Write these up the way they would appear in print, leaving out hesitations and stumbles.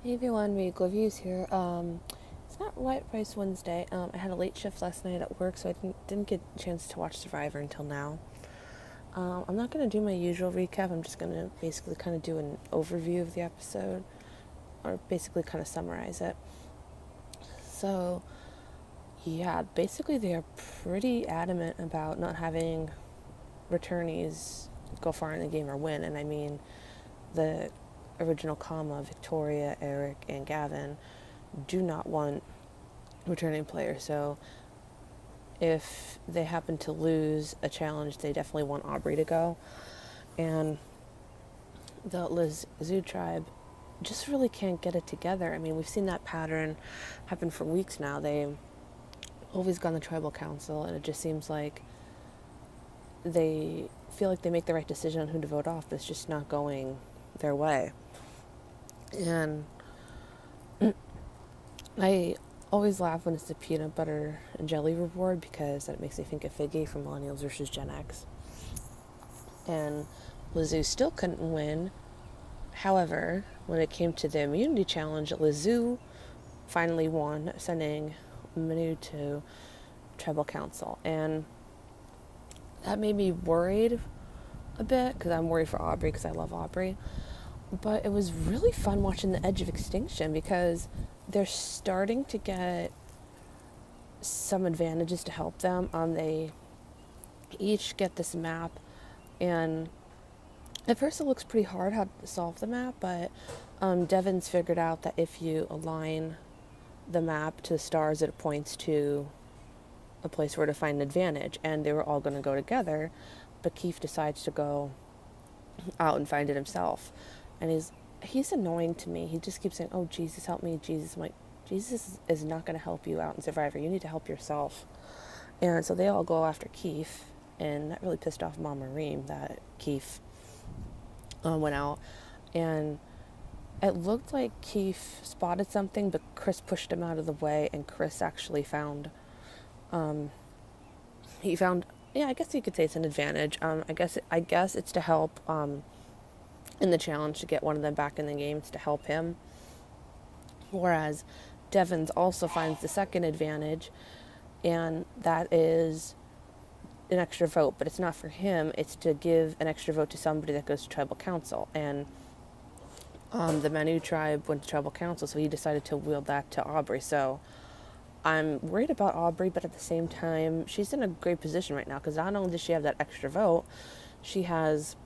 Hey everyone, Rico Reviews here. It's not White Rice Wednesday. I had a late shift last night at work, so I didn't get a chance to watch Survivor until now. I'm not going to do my usual recap. I'm just going to basically kind of do an overview of the episode, or basically kind of summarize it. So, yeah, basically they are pretty adamant about not having returnees go far in the game or win, and I mean the original comma, Victoria, Eric, and Gavin do not want returning players. So if they happen to lose a challenge, they definitely want Aubrey to go. And the Liz Zoo tribe just really can't get it together. I mean, we've seen that pattern happen for weeks now. They've always gone the tribal council, and it just seems like they feel like they make the right decision on who to vote off, but it's just not going their way. And I always laugh when it's the peanut butter and jelly reward because that makes me think of Figgy from Millennials versus Gen X. And Lizu still couldn't win. However, when it came to the immunity challenge, Lizu finally won, sending Manu to tribal council. And that made me worried a bit because I'm worried for Aubrey because I love Aubrey. But it was really fun watching the Edge of Extinction because they're starting to get some advantages to help them. They each get this map, and at first it looks pretty hard how to solve the map, but Devin's figured out that if you align the map to the stars, it points to a place where to find an advantage, and they were all going to go together, but Keith decides to go out and find it himself. And he's annoying to me. He just keeps saying, "Oh, Jesus, help me, Jesus." I'm like, Jesus is not going to help you out in Survivor. You need to help yourself. And so they all go after Keith, and that really pissed off Mama Reem that Keith went out. And it looked like Keith spotted something, but Chris pushed him out of the way, and Chris actually found, yeah, I guess you could say it's an advantage. I guess it's to help in the challenge to get one of them back in the game. It's to help him. Whereas Devins also finds the second advantage, and that is an extra vote, but it's not for him. It's to give an extra vote to somebody that goes to tribal council. And the Manu tribe went to tribal council, so he decided to wield that to Aubrey. So I'm worried about Aubrey, but at the same time, she's in a great position right now because not only does she have that extra vote, she has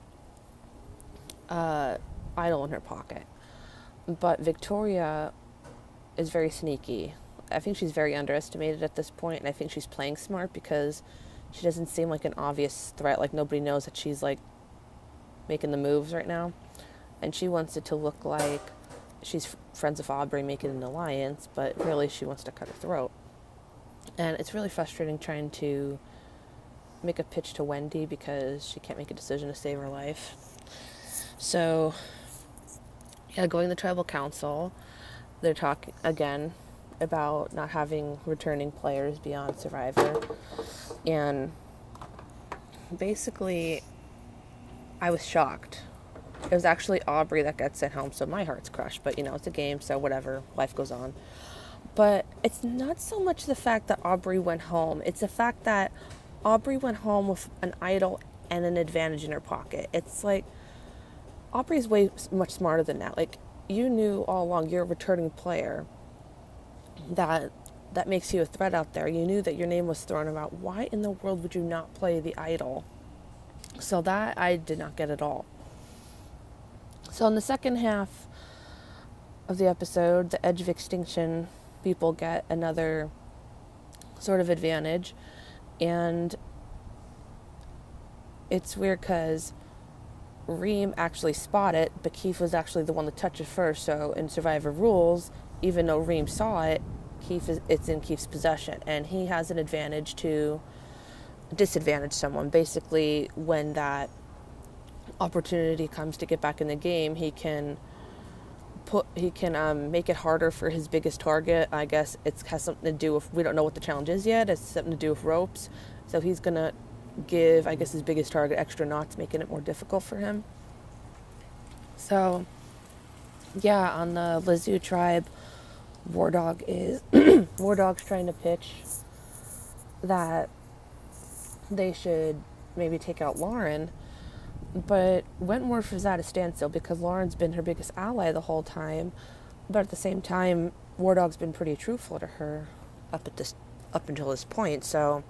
idol in her pocket. But Victoria is very sneaky. I think she's very underestimated at this point, and I think she's playing smart because she doesn't seem like an obvious threat. Like, nobody knows that she's like making the moves right now, and she wants it to look like she's friends with Aubrey, making an alliance, but really she wants to cut her throat. And it's really frustrating trying to make a pitch to Wendy because she can't make a decision to save her life. So, yeah, going to the tribal council, they're talking again about not having returning players beyond Survivor. And basically, I was shocked. It was actually Aubrey that got sent home, so my heart's crushed. But, it's a game, so whatever, life goes on. But it's not so much the fact that Aubrey went home. It's the fact that Aubrey went home with an idol and an advantage in her pocket. It's like, Aubrey's way much smarter than that. Like, you knew all along you're a returning player. That makes you a threat out there. You knew that your name was thrown about. Why in the world would you not play the idol? So that I did not get at all. So in the second half of the episode, the Edge of Extinction people get another sort of advantage. And it's weird because Reem actually spot it, but Keith was actually the one to touch it first. So in Survivor rules, even though Reem saw it, it's in Keith's possession, and he has an advantage to disadvantage someone. Basically, when that opportunity comes to get back in the game, he can make it harder for his biggest target. I guess it has something to do with, we don't know what the challenge is yet. It's something to do with ropes. So he's gonna give, I guess, his biggest target extra knots, making it more difficult for him. So Yeah, on the Lizu tribe, War Dog is War Dog's trying to pitch that they should maybe take out Lauren, but Wentworth is at a standstill because Lauren's been her biggest ally the whole time, but at the same time, War Dog's been pretty truthful to her up until this point. So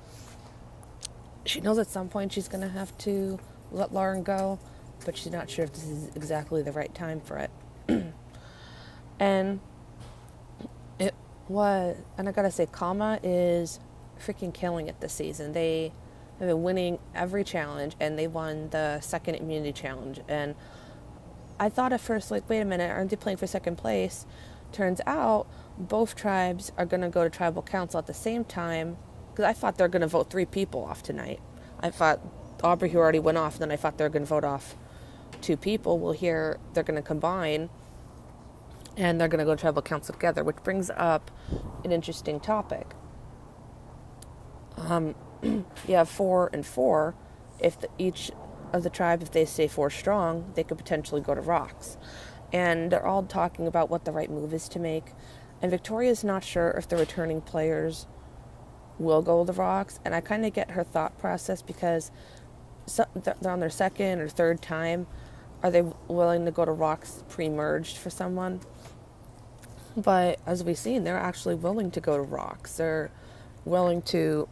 she knows at some point she's gonna have to let Lauren go, but she's not sure if this is exactly the right time for it. And it was, and I gotta say, Kama is freaking killing it this season. They have been winning every challenge, and they won the second immunity challenge. And I thought at first, like, wait a minute, aren't they playing for second place? Turns out both tribes are gonna go to tribal council at the same time, because I thought they're gonna vote 3 people off tonight. I thought Aubrey, who already went off, and then I thought they were gonna vote off 2 people. Well, here they're gonna combine, and they're going to go to tribal council together, which brings up an interesting topic. You have 4 and 4. If each of the tribes, if they stay 4 strong, they could potentially go to rocks. And they're all talking about what the right move is to make. And Victoria's not sure if the returning players will go to the rocks. And I kind of get her thought process because they're on their second or third time. Are they willing to go to rocks pre-merged for someone? But as we've seen, they're actually willing to go to rocks. They're willing to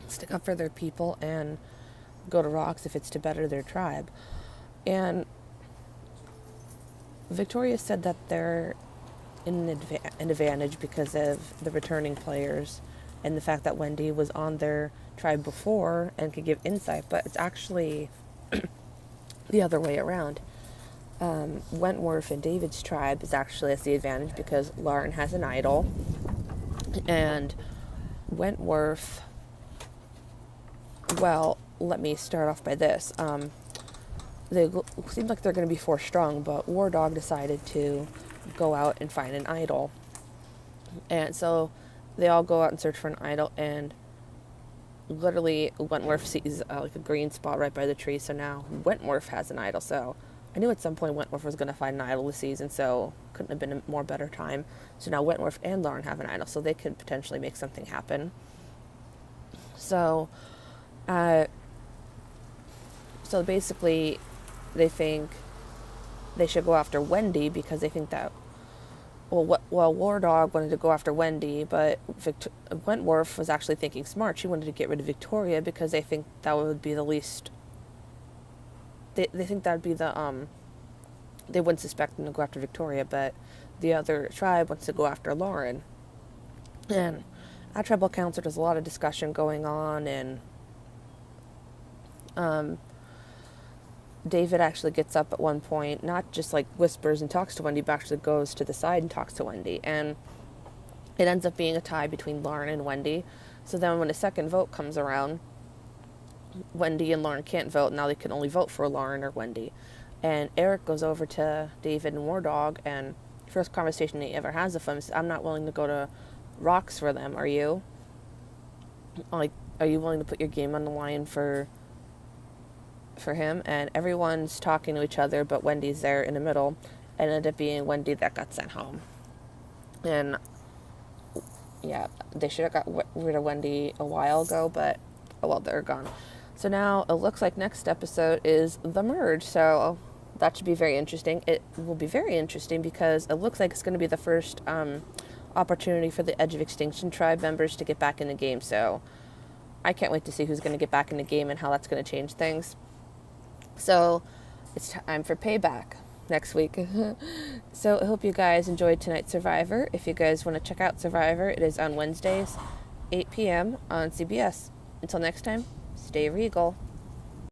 stick up for their people and go to rocks if it's to better their tribe. And Victoria said that they're in an advantage because of the returning players and the fact that Wendy was on their tribe before and could give insight, but it's actually the other way around. Wentworth and David's tribe is actually at the advantage because Lauren has an idol, and Wentworth, well, let me start off by this. They seem like they're going to be 4 strong, but War Dog decided to go out and find an idol. And so they all go out and search for an idol, and literally Wentworth sees like a green spot right by the tree, so now Wentworth has an idol. So I knew at some point Wentworth was going to find an idol this season, so couldn't have been a more better time. So now Wentworth and Lauren have an idol, so they could potentially make something happen. So basically they think they should go after Wendy because they think that, well, War Dog wanted to go after Wendy, but Wentworth was actually thinking smart. She wanted to get rid of Victoria because they think that would be the least. They think that would be the they wouldn't suspect them to go after Victoria, but the other tribe wants to go after Lauren. And at tribal council, there's a lot of discussion going on, and David actually gets up at one point, not just like whispers and talks to Wendy, but actually goes to the side and talks to Wendy. And it ends up being a tie between Lauren and Wendy. So then when a second vote comes around, Wendy and Lauren can't vote. Now they can only vote for Lauren or Wendy. And Eric goes over to David and War Dog, and first conversation he ever has with him is, I'm not willing to go to rocks for them. Are you? Like, are you willing to put your game on the line for him? And everyone's talking to each other, but Wendy's there in the middle. And it ended up being Wendy that got sent home. And yeah, they should have got rid of Wendy a while ago, but oh well, they're gone. So now it looks like next episode is the merge. So that should be very interesting. It will be very interesting because it looks like it's going to be the first opportunity for the Edge of Extinction tribe members to get back in the game. So I can't wait to see who's going to get back in the game and how that's going to change things. So it's time for payback next week. So I hope you guys enjoyed tonight's Survivor. If you guys want to check out Survivor, it is on Wednesdays, 8 p.m. on CBS. Until next time, stay regal.